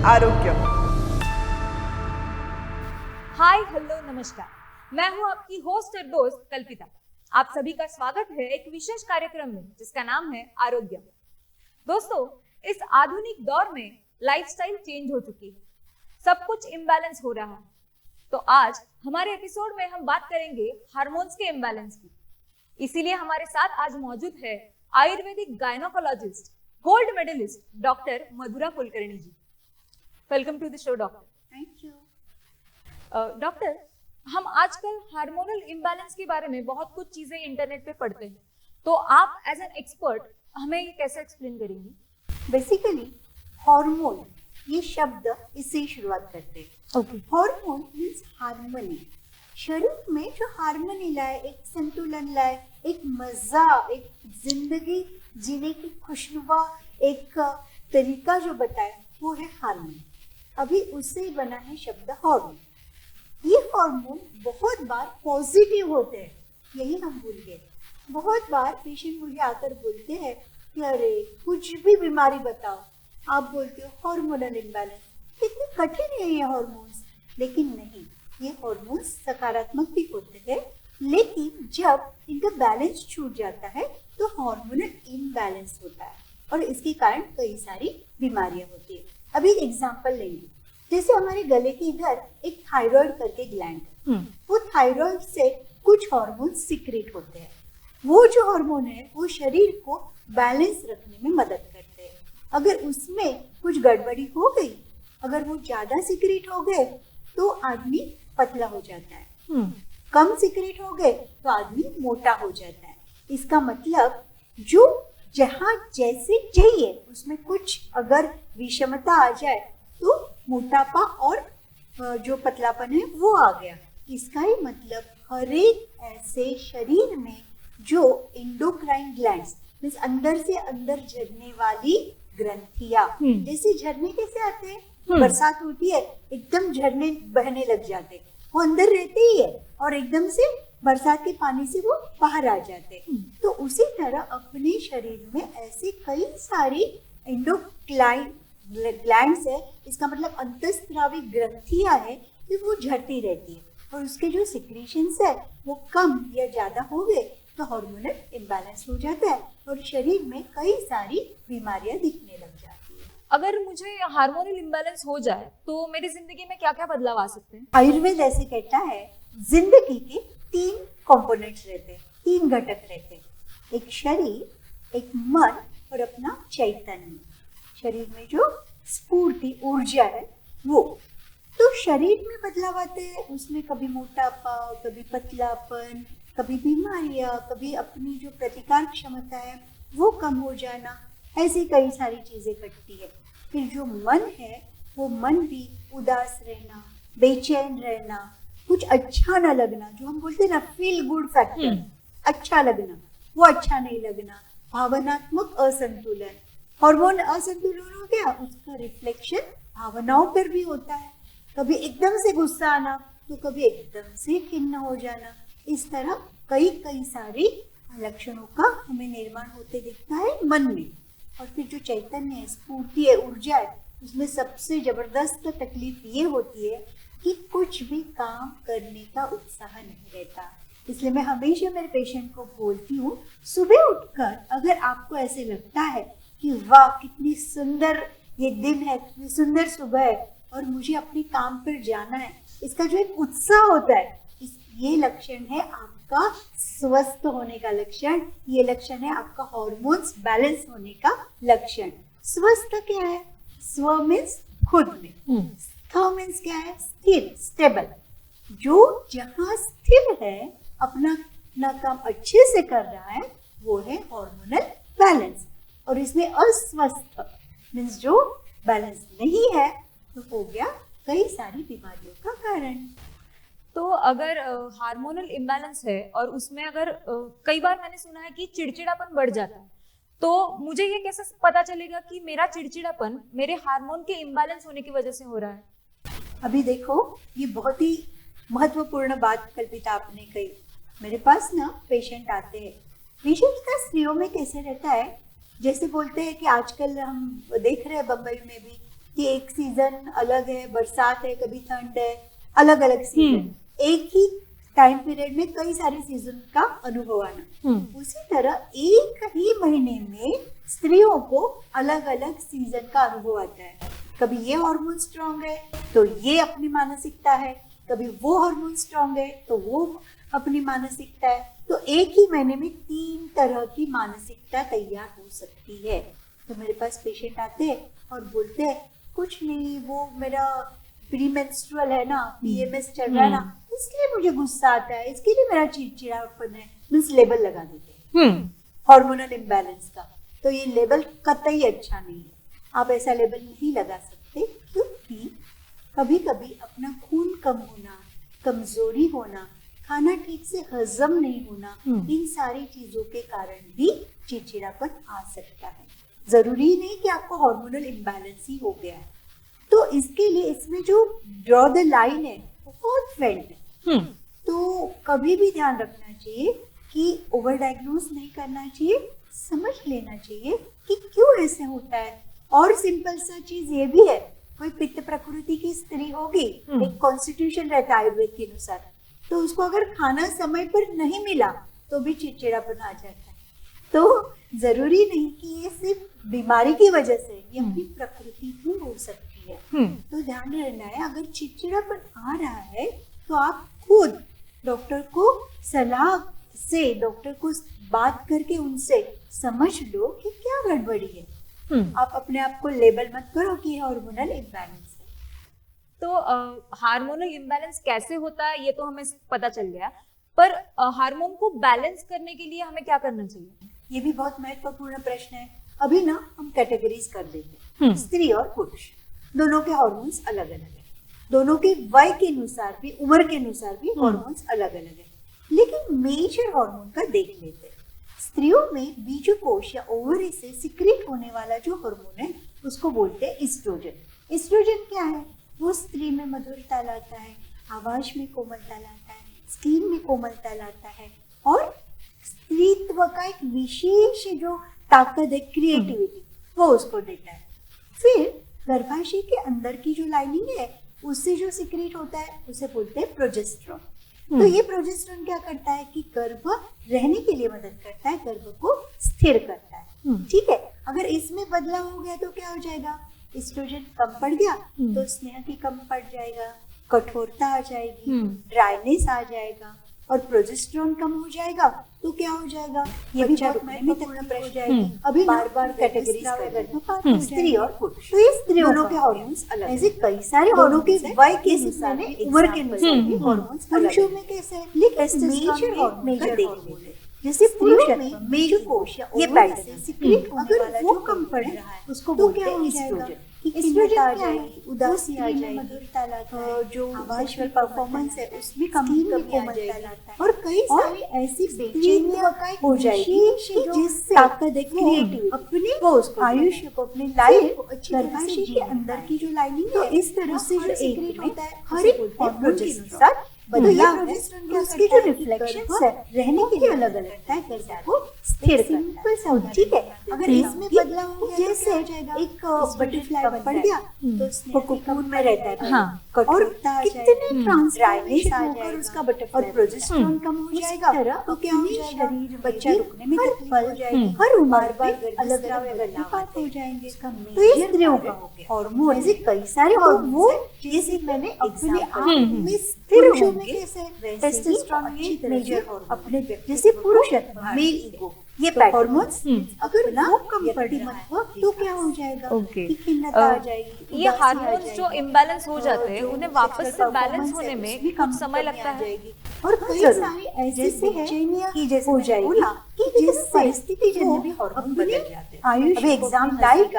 आरोग्य। Hi hello नमस्कार, मैं हूं आपकी होस्ट और दोस्त कल्पिता। आप सभी का स्वागत है एक विशेष कार्यक्रम में जिसका नाम है आरोग्य। दोस्तों, इस आधुनिक दौर में लाइफस्टाइल चेंज हो चुकी है, सब कुछ इम्बैलेंस हो रहा है। तो आज हमारे एपिसोड में हम बात करेंगे हार्मोन्स के इम्बैलेंस की। इसीलिए हमारे साथ आज मौजूद है Ayurvedic gynaecologist, gold medallist doctor Madhura Kulkarni ji. Welcome to the show doctor. Thank you. Doctor, हम आजकल हार्मोनल इम्बैलेंस के बारे में बहुत कुछ चीजें इंटरनेट पे पढ़ते हैं, तो आप एज एन एक्सपर्ट हमें ये कैसे एक्सप्लेन करेंगी? बेसिकली हार्मोन, ये शब्द इससे ही शुरुआत करते हैं। ओके। Hormone means harmony. शरीर में जो हार्मनी लाए, एक संतुलन लाए, एक मजा, एक जिंदगी जीने की खुशनुमा एक तरीका जो बताए, वो है हार्मोन। अभी उससे ही बना है शब्द हार्मोन। ये हार्मोन बहुत बार पॉजिटिव होते हैं, यही हम भूल गए। बहुत बार पेशेंट मुझे आकर बोलते हैं कि अरे कुछ भी बीमारी बताओ, आप बोलते हो हार्मोनल इम्बैलेंस। कितने कठिन है ये हार्मोन्स, लेकिन नहीं, ये हार्मोन्स सकारात्मक भी होते हैं, लेकिन जब इनका बैलेंस छूट जाता है तो हार्मोनल इम्बैलेंस होता है और इसके कारण कई सारी बीमारियां होती है। अभी एग्जांपल लेंगे, जैसे हमारे गले के इधर एक थायराइड करके ग्लैंड है, वो थायराइड से कुछ हार्मोन सिक्रेट होते हैं। वो जो हार्मोन है वो शरीर को बैलेंस रखने में मदद करते हैं। अगर उसमें कुछ गड़बड़ी हो गई, अगर वो ज्यादा सिक्रेट हो गए तो आदमी पतला हो जाता है, कम सिक्रेट हो गए तो आदमी मोटा हो जाता है। इसका मतलब जो जहाँ जैसे चाहिए उसमें कुछ अगर विषमता आ जाए तो मोटापा और जो पतलापन है वो आ गया। इसका ही मतलब हर एक ऐसे शरीर में जो एंडोक्राइन ग्लैंड्स मींस अंदर से अंदर झरने वाली ग्रंथियां, जैसे झरने कैसे आते हैं, बरसात होती है एकदम झरने बहने लग जाते, वो अंदर रहते ही है और एकदम से बरसात के पानी से वो बाहर आ जाते। तो उसी तरह अपने शरीर में ऐसे कई सारी एंडोक्राइन ग्लैंड्स है, इसका मतलब अंतःस्रावी ग्रंथियां है कि वो झड़ती रहती है और उसके जो सिक्रीशंस है वो कम या ज्यादा हो गए तो हार्मोनल इम्बैलेंस हो जाता है और शरीर में कई सारी बीमारियां दिखने लग जाती है। अगर मुझे हार्मोनल इम्बैलेंस हो जाए तो मेरी जिंदगी में क्या क्या बदलाव आ सकते हैं? आयुर्वेद ऐसे कहता है जिंदगी के 3 कंपोनेंट्स रहते हैं, 3 घटक रहते हैं, एक शरीर, एक मन और अपना चैतन्य। शरीर में जो स्फूर्ति ऊर्जा है वो, तो शरीर में बदलाव आते हैं, उसमें कभी मोटापा, कभी पतलापन, कभी बीमारियां, कभी अपनी जो प्रतिकार क्षमता है वो कम हो जाना, ऐसी कई सारी चीजें घटती है। फिर जो मन है वो मन भी उदास रहना, बेचैन रहना, कुछ अच्छा ना लगना, जो हम बोलते हैं ना फील गुड फैक्टर, अच्छा लगना, वो अच्छा नहीं लगना, भावनात्मक असंतुलन। हार्मोन असंतुलन हो गया, उसका रिफ्लेक्शन भावनाओं पर भी होता है, कभी एकदम से गुस्सा आना तो कभी एकदम से खिन्न हो जाना। इस तरह कई सारे लक्षणों का हमें निर्माण होते दिखता है मन में। और फिर जो चैतन्य है, स्फूर्ति है, ऊर्जा है, उसमें सबसे जबरदस्त तकलीफ ये होती है कि कुछ भी काम करने का उत्साह नहीं रहता। इसलिए मैं हमेशा मेरे पेशेंट को बोलती हूँ, सुबह उठकर अगर आपको ऐसे लगता है कि वाह कितनी सुंदर ये दिन है, कितनी सुंदर सुबह है और मुझे अपने काम पर जाना है, इसका जो एक उत्साह होता है, ये लक्षण है आपका स्वस्थ होने का लक्षण, ये लक्षण है आपका हार्मोन्स बैलेंस होने का लक्षण। स्वस्थ क्या है? स्व मीन्स खुद में, स्थ मीन्स क्या है? स्थिर, स्टेबल। जो जहाँ स्थिर है, अपना काम अच्छे से कर रहा है, वो है हार्मोनल बैलेंस। और इसमें अस्वस्थ मीन्स जो बैलेंस नहीं है तो हो गया कई सारी बीमारियों का कारण। तो अगर हार्मोनल इम्बैलेंस है और उसमें अगर कई बार मैंने सुना है कि चिड़चिड़ापन बढ़ जाता है, तो मुझे ये कैसे पता चलेगा कि मेरा चिड़चिड़ापन मेरे हार्मोन के इम्बैलेंस होने की वजह से हो रहा है? अभी देखो, ये बहुत ही महत्वपूर्ण बात कल्पिता आपने कही। मेरे पास ना पेशेंट आते हैं, विशेषतः स्त्रियों में कैसे रहता है, जैसे बोलते हैं कि आजकल हम देख रहे हैं बम्बई में भी कि एक सीजन अलग है, बरसात है, कभी ठंड है, अलग अलग सीजन, एक ही टाइम पीरियड में कई सारे सीजन का अनुभव आना। उसी तरह एक ही महीने में स्त्रियों को अलग अलग सीजन का अनुभव आता है। कभी ये हार्मोन स्ट्रांग है तो ये अपनी मानसिकता है, कभी वो हार्मोन स्ट्रांग है तो वो अपनी मानसिकता है। तो एक ही महीने में 3 तरह की मानसिकता तैयार हो सकती है। तो मेरे पास पेशेंट आते हैं और बोलते हैं कुछ नहीं, वो मेरा प्री मेंस्ट्रुअल है ना, पीएमएस चल रहा है ना, इसलिए मुझे गुस्सा आता है, इसके लिए मेरा चिड़चिड़ापन है। मीन्स लेबल लगा देते हैं हार्मोनल इम्बैलेंस का। तो ये लेबल कतई अच्छा नहीं है, आप ऐसा लेबल नहीं लगा सकते, क्योंकि कभी कभी अपना खून कम होना, कमजोरी होना, खाना ठीक से हजम नहीं होना, इन सारी चीजों के कारण भी चिड़चिड़ापन आ सकता है। जरूरी नहीं कि आपको हार्मोनल इम्बैलेंस ही हो गया है। तो इसके लिए इसमें जो ड्रॉ द लाइन है बहुत फेंट है। तो कभी भी ध्यान रखना चाहिए कि ओवर डायग्नोज नहीं करना चाहिए, समझ लेना चाहिए कि क्यों ऐसे होता है। और सिंपल सा चीज ये भी है, कोई पित्त प्रकृति की स्त्री होगी, एक कॉन्स्टिट्यूशन रहता है आयुर्वेद के अनुसार, तो उसको अगर खाना समय पर नहीं मिला तो भी चिड़चिड़ापन आ जाता है। तो जरूरी नहीं कि ये सिर्फ बीमारी की वजह से, ये अपनी प्रकृति ही हो सकती है। तो ध्यान रखना है, अगर चिड़चिड़ापन आ रहा है तो आप खुद डॉक्टर को सलाह से, डॉक्टर को बात करके उनसे समझ लो कि क्या गड़बड़ी है। आप अपने आप को लेबल मत करो कि हार्मोनल इम्बैलेंस है। तो हार्मोनल इम्बैलेंस कैसे होता है ये तो हमें पता चल गया, पर हार्मोन को बैलेंस करने के लिए हमें क्या करना चाहिए? ये भी बहुत महत्वपूर्ण प्रश्न है। अभी ना हम कैटेगरीज कर देते हैं, स्त्री और पुरुष दोनों के हार्मोन्स अलग अलग है, दोनों के वय के अनुसार भी, उम्र के अनुसार भी हार्मोन्स अलग अलग है। लेकिन मेजर हार्मोन का देख लेते हैं। स्त्रियों में बीजकोष या ओवरी से सिक्रेट होने वाला जो हार्मोन है उसको बोलते हैं एस्ट्रोजन। एस्ट्रोजन क्या है? वो स्त्री में मधुरता लाता है, आवाज में कोमलता लाता है, स्किन में कोमलता लाता है, और स्त्रीत्व का एक विशेष जो ताकत है, क्रिएटिविटी, वो उसको देता है। फिर गर्भाशय के अंदर की जो लाइनिंग है उससे जो सिक्रेट होता है उसे बोलते हैं प्रोजेस्टेरोन। तो ये प्रोजेस्टेरोन क्या करता है कि गर्भ रहने के लिए मदद करता है, गर्भ को स्थिर करता है। ठीक है, अगर इसमें बदलाव हो गया तो क्या हो जाएगा? एस्ट्रोजन कम पड़ गया तो स्नेह की कम पड़ जाएगा, कठोरता आ जाएगी, ड्राइनेस आ जाएगा, और प्रोजेस्टेरोन कम हो जाएगा तो क्या हो जाएगा? ये भी बहुत महत्वपूर्ण प्रश्न जाएगी। अभी बार-बार कैटेगरीज कर स्त्री और पुरुष, तो ये स्त्रियों के हार्मोन्स अलग, ऐसे कई सारे दोनों के वय के अनुसार, उम्र के अनुसार भी हार्मोन्स। पुरुषों में कैसे है? मेजर हार्मोन का देख लेते हैं। जैसे पुरुष में मेजर कोश या ये पैटर्न सिक्रेट होने वाला जो कम पड़ रहा है उसको बोलते हैं एस्ट्रोजन। एस्ट्रोजन आ जाएगी, उदासी आ जाएगी, मधुरता लाता है, जो सेक्सुअल परफॉर्मेंस है उसमें कमी आ जाएगी, और कई सारी ऐसी बेचैनियां हो जाएगी जिससे ताकत है, क्रिएटिविटी, अपने वो उसको आयुष्य को, अपने लाइफ को अच्छी तरह से के अंदर की जो लाइनिंग है, इस तरह से जो सीक्रेट होता है हर एक हार्मोन के अनुसार बदलाव है, तो उसके जो रिफ्लेक्शंस है रहने के लिए अलग अलग है, गर्भ को स्थिर सिंपल सा होता है। ठीक है, अगर इसमें बदलाव हो गया जैसे एक बटरफ्लाई पड़ गया तो वो कोकून में रहता है, और कितने ड्राइनेस आ जाएगा उसका बटरफ्लाई, और प्रोजेस्टेरोन कम हो जाएगा तो क्या हो जाएगा? शरीर बच्चा रुकने में तकलीफ हो जाएगी, हर उम्र पर अलग अलग बदलाव हो जाएंगे। तो ये स्त्रियों का हो गया हार्मोन। ऐसे कई सारे हार्मोन जैसे मैंने अपने आप में स्थिर होंगे, टेस्टोस्टेरोन ये मेजर हार्मोन अपने जैसे पुरुष मेल ईगो, ये हार्मोन्स अगर वो कम पड़ रहा है तो क्या हो जाएगा? कि खिन्नता आ जाएगी। ये हार्मोन्स जो इम्बैलेंस हो जाते हैं उन्हें वापस से बैलेंस होने में कुछ समय लगता है, और कई सारी ऐसी बेचैनियां की जैसे हो जाएगी कि जिस परिस्थिति जन्य भी हार्मोन बदल जाते हैं। आयुष एग्जाम लाइफ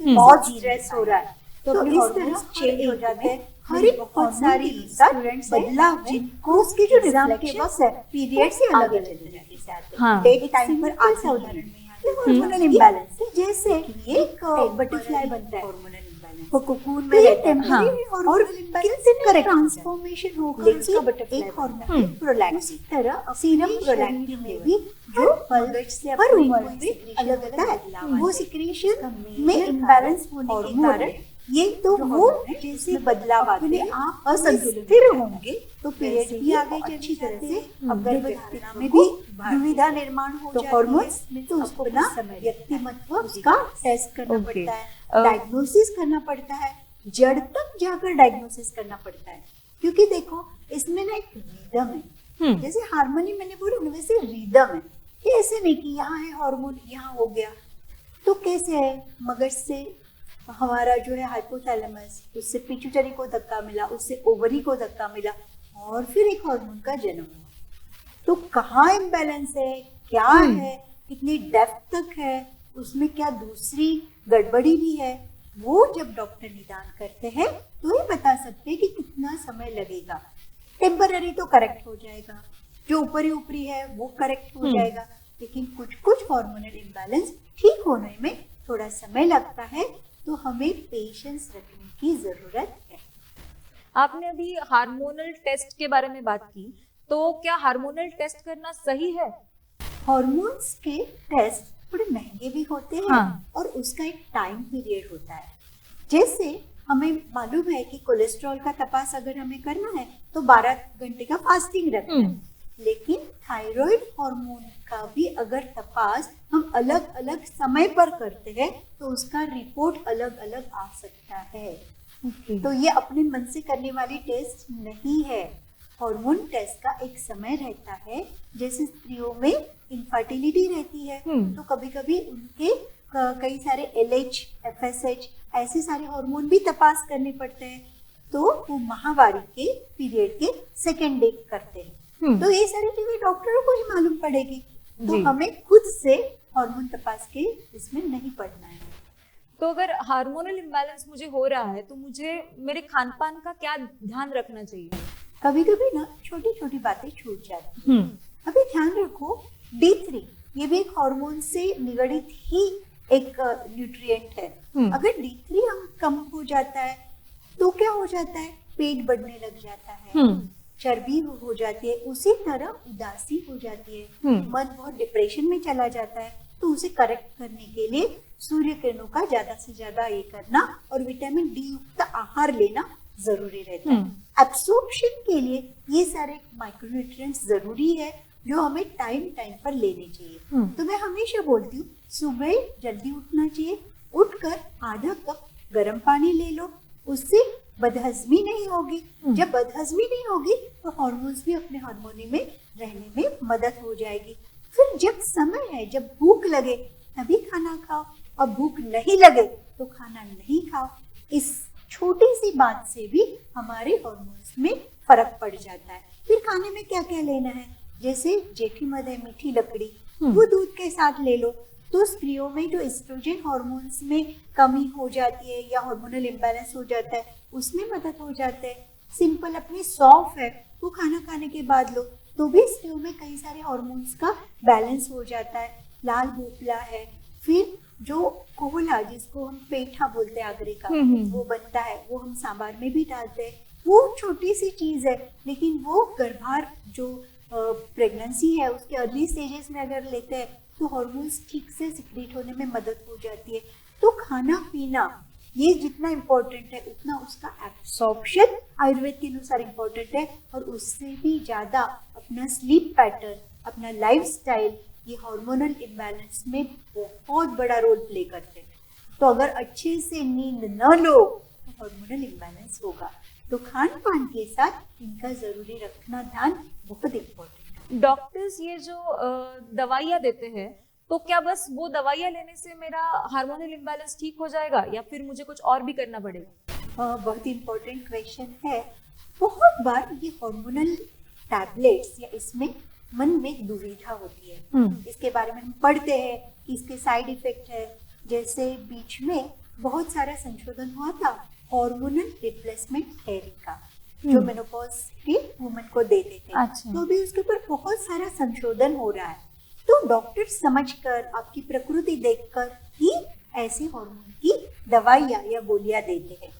बहुत स्ट्रेस हो रहा है तो इस तरह चेंज हो जाते हैं। हर एक बहुत सारी स्टूडेंट्स बदलाव जिनको उसके जो एग्जाम के वक्त है पीरियड से अलग अलग तरीके से आते हैं, डेट टाइम पर आज उदाहरण में हार्मोनल इम्बैलेंस है। जैसे एक बटरफ्लाई बनता है, हार्मोनल इम्बैलेंस, वो कोकून में रहता है, और कितने ट्रांसफॉर्मेशन होकर उसका बटरफ्लाई बनता है। प्रोलैक्टिन तरह सीरम प्रोलैक्टिन में भी जो मगज से हर उम्र में अलग अलग है, वो सिक्रेशन में इम्बैलेंस होने के कारण ये तो जो वो हार्मोन है, जैसे इसमें बदलाव आते अपने हैं, आप असंतुलित स्थिर हो होंगे तो पीरियड वैसे भी ही आगे वो अच्छी तरह से गर्भधारणा में को भी दुविधा निर्माण हो तो जाती hormones है। means तो आपको अपना कुछ समय लगता है व्यक्तिमत्व उसी उसका का। टेस्ट करना Okay. पड़ता है, डायग्नोसिस करना पड़ता है, जड़ तक जाकर डायग्नोसिस करना पड़ता है। क्योंकि देखो इसमें ना एक रिदम है, जैसे हार्मोनी मैंने बोला ना वैसे रिदम है। ये ऐसे नहीं कि यहाँ है हार्मोन यहाँ हो गया। तो कैसे है, मगज से हमारा जो है हाइपोथैलेमस, उससे पिट्यूटरी को धक्का मिला, उससे ओवरी को धक्का मिला और फिर एक हार्मोन का जन्म हुआ। तो कहाँ इम्बैलेंस है, क्या है, कितनी डेप्थ तक है, उसमें क्या दूसरी गड़बड़ी भी है, वो जब डॉक्टर निदान करते हैं तो ये बता सकते हैं कि कितना समय लगेगा। टेम्पररी तो करेक्ट हो जाएगा, जो ऊपरी ऊपरी है वो करेक्ट हो जाएगा, लेकिन कुछ कुछ हार्मोनल इम्बैलेंस ठीक होने में थोड़ा समय लगता है। तो हमें पेशेंस रखने की जरूरत है। आपने अभी हार्मोनल टेस्ट के बारे में बात की, तो क्या हार्मोनल टेस्ट करना सही है? हॉर्मोन्स के टेस्ट थोड़े महंगे भी होते हैं हाँ। और उसका एक टाइम पीरियड होता है। जैसे हमें मालूम है कि कोलेस्ट्रॉल का तपास अगर हमें करना है तो 12 घंटे का फास्टिंग रखना है, लेकिन थायराइड हार्मोन का भी अगर तपास हम अलग अलग समय पर करते हैं तो उसका रिपोर्ट अलग अलग आ सकता है। तो ये अपने मन से करने वाली टेस्ट नहीं है। हार्मोन टेस्ट का एक समय रहता है। जैसे स्त्रियों में इनफर्टिलिटी रहती है तो कभी कभी उनके कई सारे LH, FSH ऐसे सारे हार्मोन भी तपास करने पड़ते हैं। तो वो माहवारी के पीरियड के सेकेंड डे करते हैं। तो ये सारी चीजें डॉक्टरों को ही मालूम पड़ेगी। तो जी। हमें खुद से हार्मोन तपास के इसमें नहीं पड़ना है। तो अगर हार्मोनल इम्बैलेंस मुझे हो रहा है तो मुझे मेरे खान पान का क्या ध्यान रखना चाहिए? कभी कभी ना छोटी छोटी बातें छूट जाती हैं। अभी ध्यान रखो D3 ये भी एक हार्मोन से निगड़ित ही एक न्यूट्रिएंट है। अगर D3 हम कम हो जाता है तो क्या हो जाता है, पेट बढ़ने लग जाता है, चर्बी हो जाती है, उसी तरह उदासी हो जाती है, मन बहुत डिप्रेशन में चला जाता है। तो उसे करेक्ट करने के लिए सूर्य किरणों का ज्यादा से ज्यादा ये करना और विटामिन D युक्त आहार लेना जरूरी रहता है। एब्सॉर्प्शन के लिए ये सारे माइक्रोन्यूट्रिएंट्स जरूरी है जो हमें टाइम टाइम पर लेने चाहिए। तो मैं हमेशा बोलती हूँ सुबह जल्दी उठना चाहिए, उठकर आधा कप गर्म पानी ले लो, उससे बदहजमी नहीं होगी। जब बदहजमी नहीं होगी तो हार्मोन्स भी अपने हार्मोनी में रहने में मदद हो जाएगी। फिर जब समय है, जब भूख लगे तभी खाना खाओ, और भूख नहीं लगे तो खाना नहीं खाओ। इस छोटी सी बात से भी हमारे हार्मोन्स में फर्क पड़ जाता है। फिर खाने में क्या क्या लेना है, जैसे जेठी मध है, मीठी लकड़ी, वो दूध के साथ ले लो। तो स्त्रियों में जो एस्ट्रोजन हार्मोन्स में कमी हो जाती है या हार्मोनल इम्बैलेंस हो जाता है उसमें मदद हो जाता है। सिंपल अपनी सौंफ है वो खाना खाने के बाद लो तो भी स्त्रियों में कई सारे हार्मोन्स का बैलेंस हो जाता है। लाल भोपला है, फिर जो कोहला जिसको हम पेठा बोलते हैं आगरे का, वो बनता है, वो हम सांबार में भी डालते हैं। वो छोटी सी चीज है लेकिन वो गर्भार जो प्रेगनेंसी है उसके अर्ली स्टेजेस में अगर लेते हैं तो हार्मोन्स ठीक से सिक्रीट होने में मदद हो जाती है। तो खाना पीना ये जितना इम्पोर्टेंट है उतना उसका एब्सॉर्प्शन आयुर्वेद के अनुसार इम्पोर्टेंट है, और उससे भी ज्यादा अपना स्लीप पैटर्न, अपना लाइफस्टाइल ये हार्मोनल इम्बैलेंस में बहुत बड़ा रोल प्ले करते हैं। तो अगर अच्छे से नींद न लो तो हार्मोनल इम्बैलेंस होगा। तो खान पान के साथ इनका जरूरी रखना ध्यान बहुत इम्पोर्टेंट है। डॉक्टर्स ये जो दवाइयाँ देते हैं तो क्या बस वो दवाइयाँ लेने से मेरा हार्मोनल इम्बैलेंस ठीक हो जाएगा या फिर मुझे कुछ और भी करना पड़ेगा? बहुत इम्पोर्टेंट क्वेश्चन है। बहुत बार ये हार्मोनल टैबलेट्स या इसमें मन में दुविधा होती है। इसके बारे में हम पढ़ते हैं कि इसके साइड इफेक्ट है। जैसे बीच में बहुत सारा संशोधन हुआ था हार्मोनल रिप्लेसमेंट थेरेपी का, जो मेनोपॉज की वुमेन को देते थे। अच्छा। तो अभी उसके ऊपर बहुत सारा संशोधन हो रहा है। तो डॉक्टर समझकर, आपकी प्रकृति देखकर ही ऐसे हार्मोन की दवाइयाँ या गोलियां देते हैं।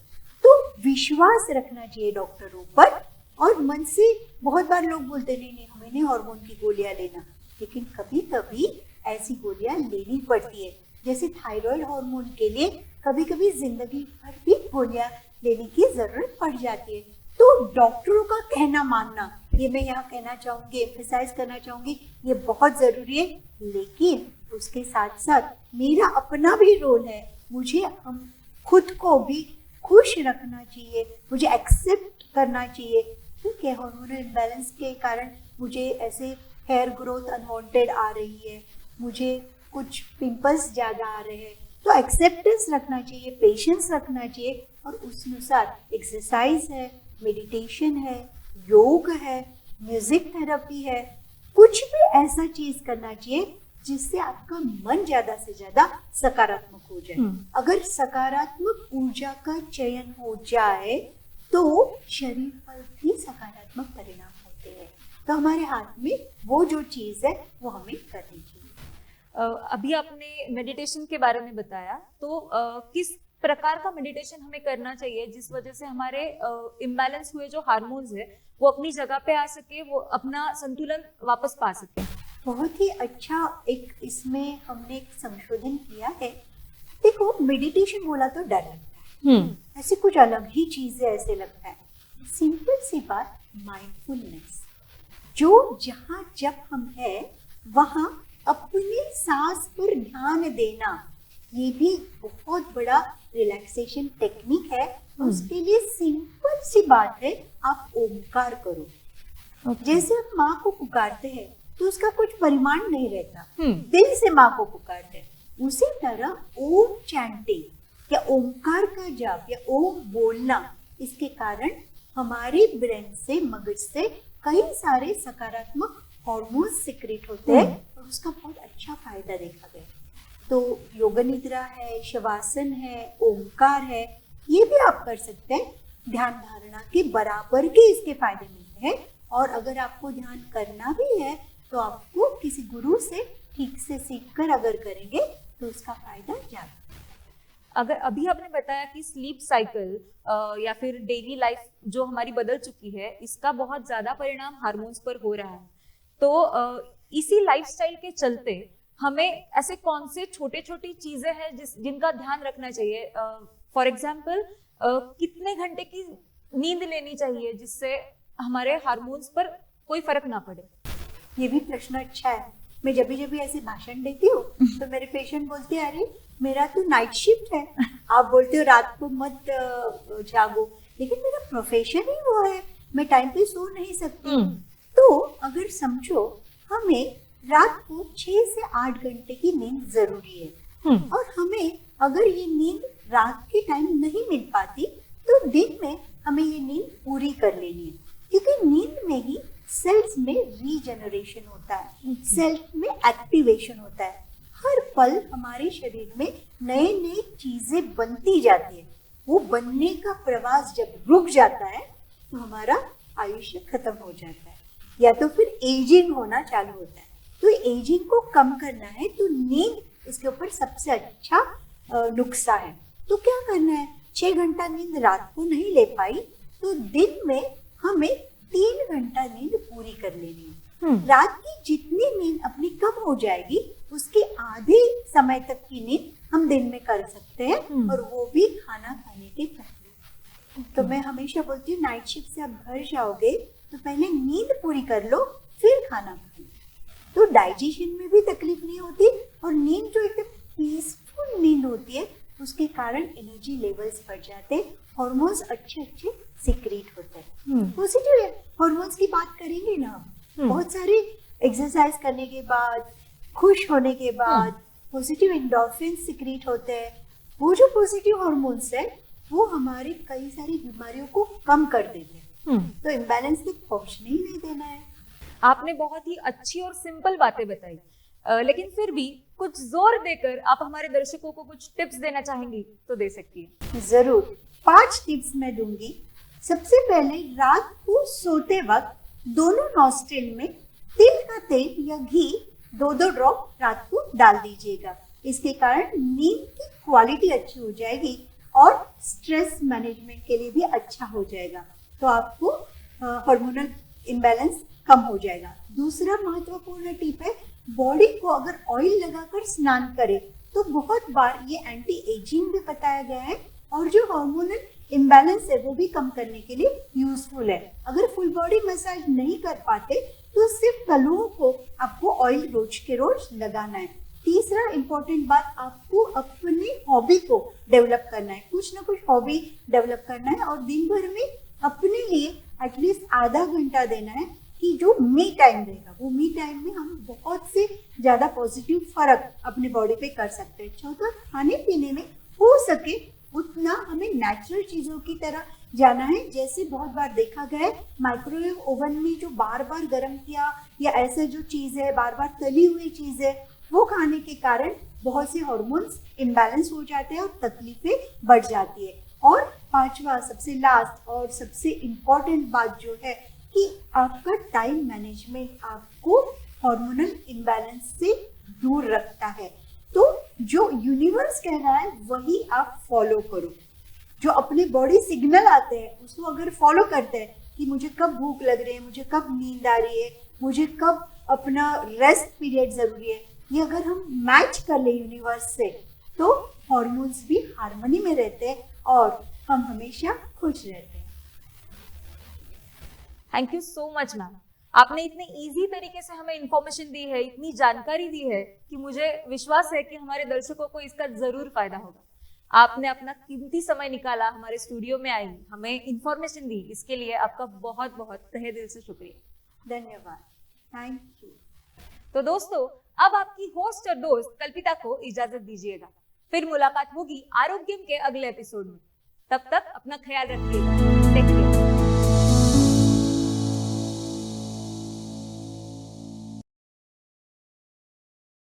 तो विश्वास रखना चाहिए डॉक्टरों पर। और मन से बहुत बार लोग बोलते नहीं हमें नहीं हार्मोन की गोलियां लेना, लेकिन कभी कभी ऐसी गोलियां लेनी पड़ती है। जैसे थायराइड हार्मोन के लिए कभी कभी जिंदगी भर भी गोलियां लेने की जरूरत पड़ जाती है। तो डॉक्टरों का कहना मानना, ये मैं यहाँ कहना चाहूंगी, एम्फेसाइज करना चाहूंगी, ये बहुत जरूरी है। लेकिन उसके साथ साथ मेरा अपना भी रोल है। मुझे हम खुद को भी खुश रखना चाहिए, मुझे एक्सेप्ट करना चाहिए। ठीक है, हार्मोनल इम्बैलेंस के कारण मुझे ऐसे हेयर ग्रोथ अनवांटेड आ रही है, मुझे कुछ पिंपल्स ज़्यादा आ रहे हैं, तो एक्सेप्टेंस रखना चाहिए, पेशेंस रखना चाहिए और उस अनुसार एक्सरसाइज है, मेडिटेशन है, योग है, म्यूजिक थेरेपी है, कुछ भी ऐसा चीज करना चाहिए जिससे आपका मन ज्यादा से ज्यादा सकारात्मक हो जाए। अगर सकारात्मक ऊर्जा का चयन हो जाए तो शरीर पर भी सकारात्मक परिणाम होते हैं। तो हमारे हाथ में वो जो चीज है वो हमें करनी चाहिए। अभी आपने मेडिटेशन के बारे में बताया, तो किस प्रकार का मेडिटेशन हमें करना चाहिए जिस वजह से हमारे इम्बैलेंस हुए जो हार्मोन्स है वो अपनी जगह पे आ सके, वो अपना संतुलन वापस पा सके? बहुत ही अच्छा एक इसमें हमने एक संशोधन किया है। देखो, मेडिटेशन बोला तो डर लगता है, ऐसी कुछ अलग ही चीज है ऐसे लगता है। सिंपल सी बात, माइंडफुलनेस, जो जहाँ जब हम है वहाँ अपनी सांस पर ध्यान देना, ये भी बहुत बड़ा रिलैक्सेशन टेक्निक है। उसके लिए सिंपल सी बात है, आप ओमकार करो। जैसे हम माँ को पुकारते हैं तो उसका कुछ परिमाण नहीं रहता, दिल से माँ को पुकारते हैं, उसी तरह ओम चैंटिंग या ओमकार का जाप या ओम बोलना, इसके कारण हमारे ब्रेन से, मगज से कई सारे सकारात्मक हार्मोन्स सिक्रेट होते हैं और उसका बहुत अच्छा फायदा देखा गया। तो योग निद्रा है, शवासन है, ओमकार है, ये भी आप कर सकते हैं। ध्यान धारणा के बराबर के इसके फायदे मिलते हैं। और अगर आपको ध्यान करना भी है तो आपको किसी गुरु से ठीक से सीखकर अगर करेंगे तो उसका फायदा ज्यादा। अगर अभी आपने बताया कि स्लीप साइकिल या फिर डेली लाइफ जो हमारी बदल चुकी है, इसका बहुत ज्यादा परिणाम हार्मोन्स पर हो रहा है, तो इसी लाइफस्टाइल के चलते हमें ऐसे कौन से छोटे छोटी चीजें हैं जिनका ध्यान रखना चाहिए? फॉर एग्जाम्पल, कितने घंटे की नींद लेनी चाहिए जिससे हमारे हार्मोन्स पर कोई फर्क ना पड़े? ये भी प्रश्न अच्छा है। मैं जब भी ऐसे भाषण देती हूँ तो मेरे पेशेंट बोलते हैं, अरे मेरा तो नाइट शिफ्ट है, आप बोलते हो रात को मत जागो, लेकिन मेरा प्रोफेशन ही वो है, मैं टाइम पे सो नहीं सकती। तो अगर समझो, हमें रात को 6 से 8 घंटे की नींद जरूरी है और हमें अगर ये नींद रात के टाइम नहीं मिल पाती तो दिन में हमें ये नींद पूरी कर लेनी है, क्योंकि नींद में ही सेल्स में रीजनरेशन होता है, सेल्स में एक्टिवेशन होता है। हर पल हमारे शरीर में नए नए चीजें बनती जाती है। वो बनने का प्रवास जब रुक जाता है तो हमारा आयुष्य खत्म हो जाता है, या तो फिर एजिंग होना चालू होता है। तो एजिंग को कम करना है तो नींद इसके ऊपर सबसे अच्छा नुस्खा है। तो क्या करना है, 6 घंटा नींद रात को नहीं ले पाई तो दिन में हमें 3 घंटा नींद पूरी कर लेनी है। रात की जितनी नींद अपनी कम हो जाएगी उसके आधे समय तक की नींद हम दिन में कर सकते हैं, और वो भी खाना खाने के पहले। तो मैं हमेशा बोलती हूँ, नाइट शिफ्ट से आप घर जाओगे तो पहले नींद पूरी कर लो, फिर खाना खाओ, तो डाइजेशन में भी तकलीफ नहीं होती। और नींद जो एकदम पीसफुल नींद होती है उसके कारण एनर्जी लेवल्स बढ़ जाते हैं, हार्मोन्स अच्छे अच्छे सिक्रेट होते हैं। पॉजिटिव हार्मोन्स की बात करेंगे ना हम, बहुत सारे एक्सरसाइज करने के बाद, खुश होने के बाद पॉजिटिव एंडोर्फिन सिक्रेट होते हैं। वो जो पॉजिटिव हार्मोन्स है वो हमारी कई सारी बीमारियों को कम कर देते हैं। तो इम्बैलेंस तक पहुंचने ही नहीं देना है। आपने बहुत ही अच्छी और सिंपल बातें बताई, लेकिन फिर भी कुछ जोर देकर आप हमारे दर्शकों को कुछ टिप्स देना चाहेंगी तो दे सकती है। जरूर, 5 टिप्स मैं दूंगी। सबसे पहले, रात को सोते वक्त दोनों नॉस्ट्रिल में तिल का तेल या घी 2-2 ड्रॉप रात को डाल दीजिएगा। इसके कारण नींद की क्वालिटी अच्छी हो जाएगी और स्ट्रेस मैनेजमेंट के लिए भी अच्छा हो जाएगा, तो आपको हार्मोनल इम्बैलेंस कम हो जाएगा। दूसरा महत्वपूर्ण टिप है, बॉडी को अगर ऑयल लगाकर स्नान करें तो बहुत बार ये एंटी एजिंग भी बताया गया है और जो हार्मोनल इम्बैलेंस है वो भी कम करने के लिए यूजफुल है। अगर फुल बॉडी मसाज नहीं कर पाते तो सिर्फ तलुओं को आपको ऑयल रोज के रोज लगाना है। तीसरा इम्पोर्टेंट बात, आपको अपनी हॉबी को डेवलप करना है, कुछ ना कुछ हॉबी डेवलप करना है और दिन भर में अपने लिए एटलीस्ट आधा घंटा देना है कि जो मी टाइम रहेगा वो मी टाइम में हम बहुत से ज़्यादा पॉजिटिव फर्क अपने बॉडी पे कर सकते हैं। चौथा, खाने पीने में हो सके उतना हमें नेचुरल चीज़ों की तरह जाना है। जैसे बहुत बार देखा गया है माइक्रोवेव ओवन में जो बार बार गर्म किया या ऐसे जो चीज़ है बार बार तली हुई चीज़ है वो खाने के कारण बहुत से हार्मोन्स इम्बैलेंस हो जाते हैं और तकलीफें बढ़ जाती है। और पांचवा, सबसे लास्ट और सबसे इम्पोर्टेंट बात जो है कि आपका टाइम मैनेजमेंट आपको हार्मोनल इम्बैलेंस से दूर रखता है। तो जो यूनिवर्स कह रहा है वही आप फॉलो करो। जो अपने बॉडी सिग्नल आते हैं उसको अगर फॉलो करते हैं कि मुझे कब भूख लग रही है, मुझे कब नींद आ रही है, मुझे कब अपना रेस्ट पीरियड जरूरी है, ये अगर हम मैच कर ले यूनिवर्स से तो हॉर्मोन्स भी हार्मनी में रहते हैं और हम हमेशा खुश रहते हैं। Thank you so much ma'am. आपने इतने इजी तरीके से हमें इंफॉर्मेशन दी है, इतनी जानकारी दी है कि मुझे विश्वास है कि हमारे दर्शकों को इसका जरूर फायदा होगा। आपने अपना कीमती समय निकाला, हमारे स्टूडियो में आई, हमें इंफॉर्मेशन दी, इसके लिए आपका बहुत बहुत तहे दिल से शुक्रिया। धन्यवाद, थैंक यू। तो दोस्तों, अब आपकी होस्ट और दोस्त कल्पिता को इजाजत दीजिएगा। फिर मुलाकात होगी आरोग्यम के अगले एपिसोड में। तब तक अपना ख्याल रखिएगा। Take care.